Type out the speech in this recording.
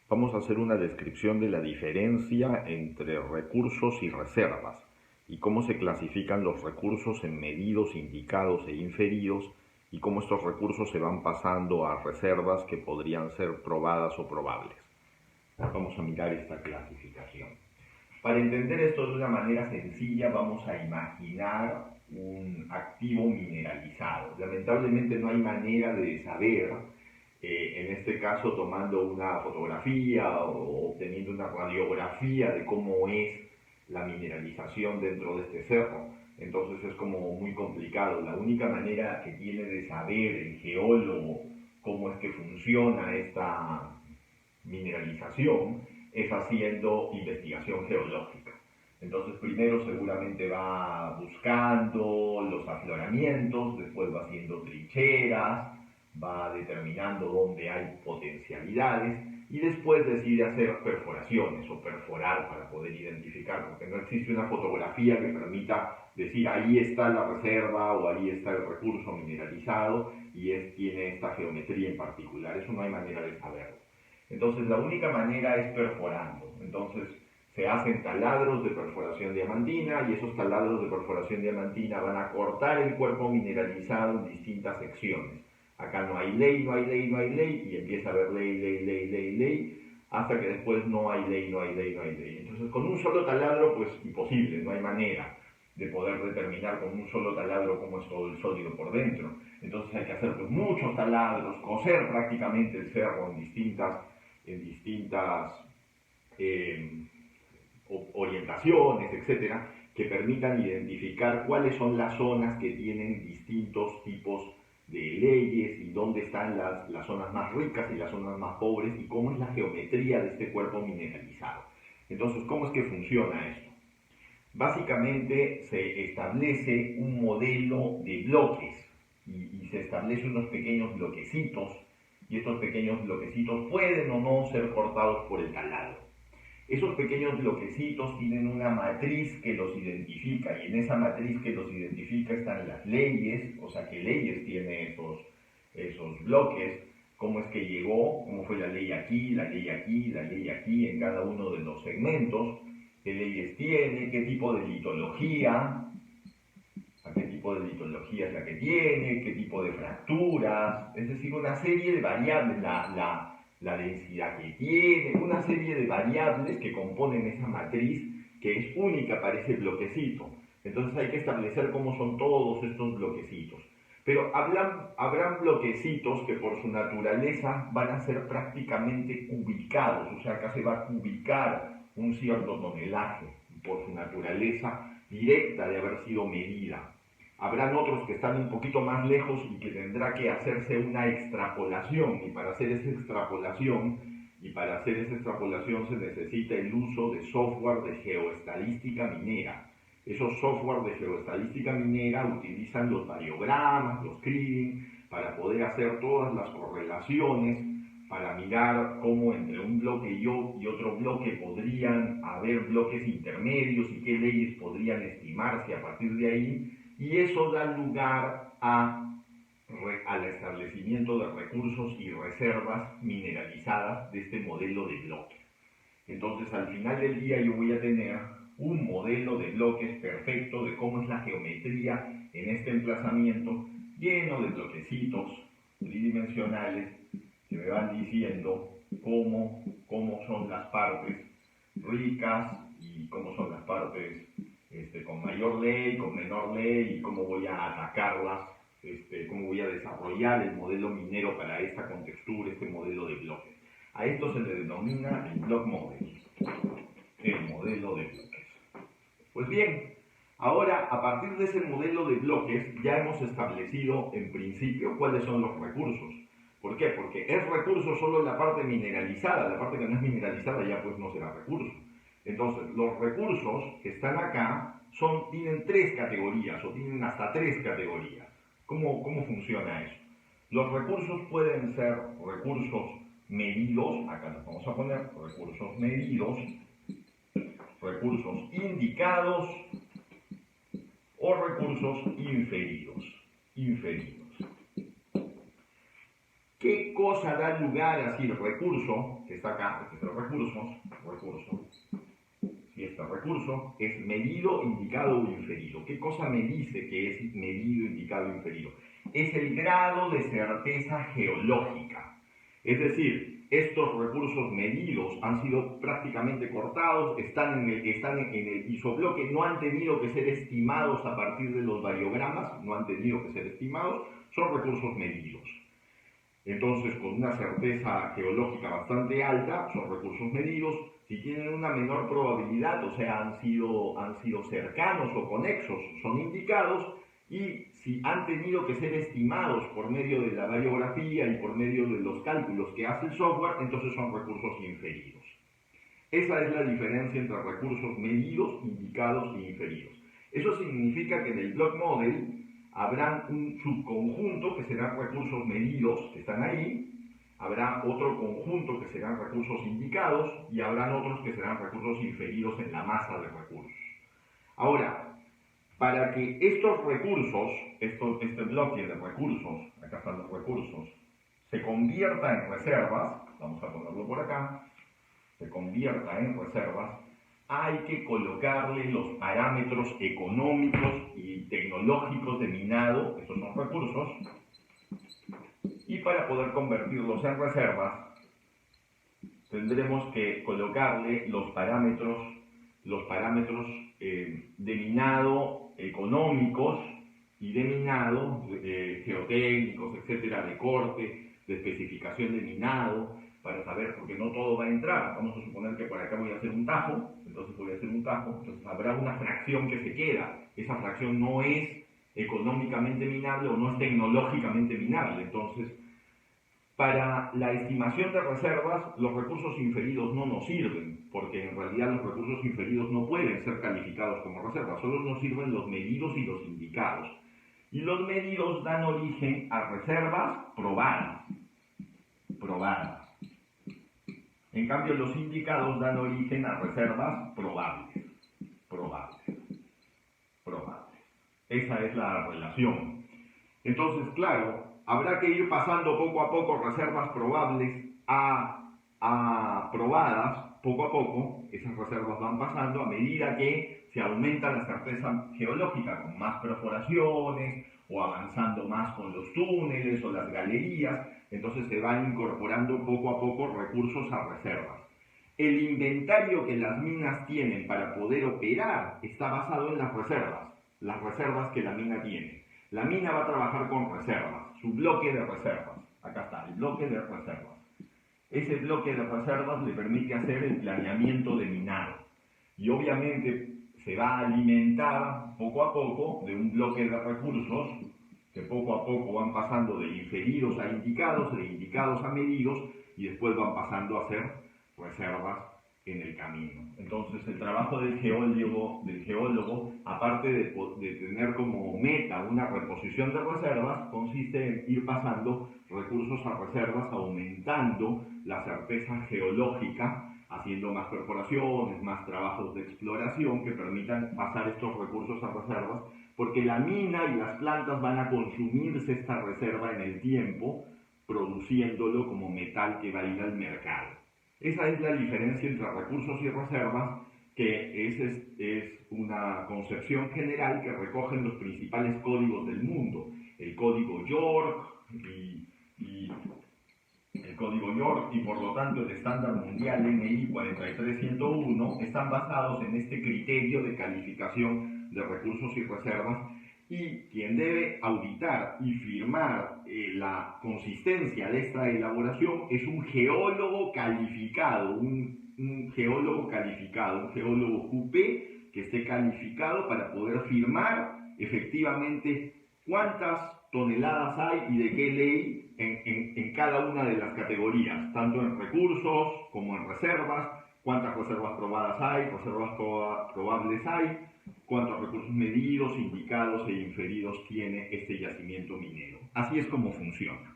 Vamos a hacer una descripción de la diferencia entre recursos y reservas y cómo se clasifican los recursos en medidos, indicados e inferidos y cómo estos recursos se van pasando a reservas que podrían ser probadas o probables. Vamos a mirar esta clasificación. Para entender esto de una manera sencilla vamos a imaginar un activo mineralizado. Lamentablemente no hay manera de saber, en este caso tomando una fotografía o obteniendo una radiografía de cómo es la mineralización dentro de este cerro. Entonces es como muy complicado. La única manera que tiene de saber el geólogo cómo es que funciona esta mineralización es haciendo investigación geológica. Entonces primero seguramente va buscando los afloramientos, después va haciendo trincheras, va determinando dónde hay potencialidades y después decide hacer perforaciones o perforar para poder identificar, porque no existe una fotografía que permita decir ahí está la reserva o ahí está el recurso mineralizado y tiene esta geometría en particular. Eso no hay manera de saberlo. Entonces la única manera es perforando. Entonces se hacen taladros de perforación diamantina y esos taladros de perforación diamantina van a cortar el cuerpo mineralizado en distintas secciones. Acá no hay ley, no hay ley, no hay ley y empieza a haber ley, ley, ley, ley, ley hasta que después no hay ley, no hay ley, no hay ley. Entonces con un solo taladro pues imposible, no hay manera de poder determinar con un solo taladro cómo es todo el sólido por dentro. Entonces hay que hacer pues muchos taladros, coser prácticamente el cerro en distintas orientaciones, etcétera, que permitan identificar cuáles son las zonas que tienen distintos tipos de leyes y dónde están las zonas más ricas y las zonas más pobres y cómo es la geometría de este cuerpo mineralizado. Entonces, ¿cómo es que funciona esto? Básicamente se establece un modelo de bloques y se establecen unos pequeños bloquecitos y estos pequeños bloquecitos pueden o no ser cortados por el taladro. Esos pequeños bloquecitos tienen una matriz que los identifica y en esa matriz que los identifica están las leyes, o sea, qué leyes tiene esos bloques, cómo es que llegó, cómo fue la ley aquí, la ley aquí, la ley aquí en cada uno de los segmentos, qué leyes tiene, qué tipo de litología, qué tipo de litología es la que tiene, qué tipo de fracturas, es decir, una serie de variables, la densidad que tiene, una serie de variables que componen esa matriz que es única para ese bloquecito. Entonces hay que establecer cómo son todos estos bloquecitos. Pero habrán bloquecitos que por su naturaleza van a ser prácticamente cubicados, o sea, acá se va a cubicar un cierto tonelaje por su naturaleza directa de haber sido medida. Habrán otros que están un poquito más lejos y que tendrá que hacerse una extrapolación y para hacer esa extrapolación se necesita el uso de software de geoestadística minera. Esos software de geoestadística minera utilizan los variogramas, los kriging, para poder hacer todas las correlaciones, para mirar cómo entre un bloque y otro bloque podrían haber bloques intermedios y qué leyes podrían estimarse a partir de ahí, y eso da lugar al establecimiento de recursos y reservas mineralizadas de este modelo de bloque. Entonces al final del día yo voy a tener un modelo de bloques perfecto de cómo es la geometría en este emplazamiento lleno de bloquecitos tridimensionales que me van diciendo cómo son las partes ricas y cómo son las partes con mayor ley, con menor ley y cómo voy a atacarlas, cómo voy a desarrollar el modelo minero para esta contextura, este modelo de bloques. A esto se le denomina el block model, el modelo de bloques. Pues bien, ahora a partir de ese modelo de bloques ya hemos establecido en principio cuáles son los recursos. ¿Por qué? Porque es recurso solo la parte mineralizada, la parte que no es mineralizada ya pues no será recurso. Entonces, los recursos que están acá tienen tres categorías o tienen hasta tres categorías. ¿Cómo funciona eso? Los recursos pueden ser recursos medidos, acá los vamos a poner, recursos medidos, recursos indicados o recursos inferidos. ¿Qué cosa da lugar así el recurso, que está acá, este es el recurso, si este recurso es medido, indicado o inferido? ¿Qué cosa me dice que es medido, indicado o inferido? Es el grado de certeza geológica. Es decir, estos recursos medidos han sido prácticamente cortados, están en el isobloque, no han tenido que ser estimados a partir de los variogramas, no han tenido que ser estimados, son recursos medidos. Entonces, con una certeza geológica bastante alta, son recursos medidos. Si tienen una menor probabilidad, o sea, han sido cercanos o conexos, son indicados. Y si han tenido que ser estimados por medio de la variografía y por medio de los cálculos que hace el software, entonces son recursos inferidos. Esa es la diferencia entre recursos medidos, indicados e inferidos. Eso significa que en el block model habrá un subconjunto que serán recursos medidos, que están ahí, habrá otro conjunto que serán recursos indicados y habrán otros que serán recursos inferidos en la masa de recursos. Ahora, para que estos recursos, este bloque de recursos, acá están los recursos, se convierta en reservas, vamos a ponerlo por acá, se convierta en reservas, hay que colocarle los parámetros económicos y tecnológicos de minado, estos son recursos, y para poder convertirlos en reservas, tendremos que colocarle los parámetros de minado económicos y de minado geotécnicos, etcétera, de corte, de especificación de minado, para saber, porque no todo va a entrar. Vamos a suponer que por acá voy a hacer un tajo, entonces habrá una fracción que se queda. Esa fracción no es económicamente minable o no es tecnológicamente minable. Entonces, para la estimación de reservas, los recursos inferidos no nos sirven, porque en realidad los recursos inferidos no pueden ser calificados como reservas, solo nos sirven los medidos y los indicados. Y los medidos dan origen a reservas probadas. En cambio, los indicados dan origen a reservas probables. Esa es la relación. Entonces, claro, habrá que ir pasando poco a poco reservas probables a probadas, poco a poco. Esas reservas van pasando a medida que se aumenta la certeza geológica, con más perforaciones, o avanzando más con los túneles o las galerías. Entonces se van incorporando poco a poco recursos a reservas. El inventario que las minas tienen para poder operar está basado en las reservas que la mina tiene. La mina va a trabajar con reservas, su bloque de reservas. Acá está, el bloque de reservas. Ese bloque de reservas le permite hacer el planeamiento de minado. Y obviamente se va a alimentar poco a poco de un bloque de recursos que poco a poco van pasando de inferidos a indicados, de indicados a medidos, y después van pasando a ser reservas en el camino. Entonces el trabajo del geólogo, aparte de tener como meta una reposición de reservas, consiste en ir pasando recursos a reservas, aumentando la certeza geológica, haciendo más perforaciones, más trabajos de exploración que permitan pasar estos recursos a reservas, porque la mina y las plantas van a consumirse esta reserva en el tiempo, produciéndolo como metal que va a ir al mercado. Esa es la diferencia entre recursos y reservas, que es una concepción general que recogen los principales códigos del mundo. El código York y por lo tanto el estándar mundial NI 43101 están basados en este criterio de calificación de recursos y reservas, y quien debe auditar y firmar la consistencia de esta elaboración es un geólogo calificado, un geólogo QP que esté calificado para poder firmar efectivamente cuántas toneladas hay y de qué ley en cada una de las categorías, tanto en recursos como en reservas, cuántas reservas probadas hay, reservas probables hay, cuántos recursos medidos, indicados e inferidos tiene este yacimiento minero. Así es como funciona.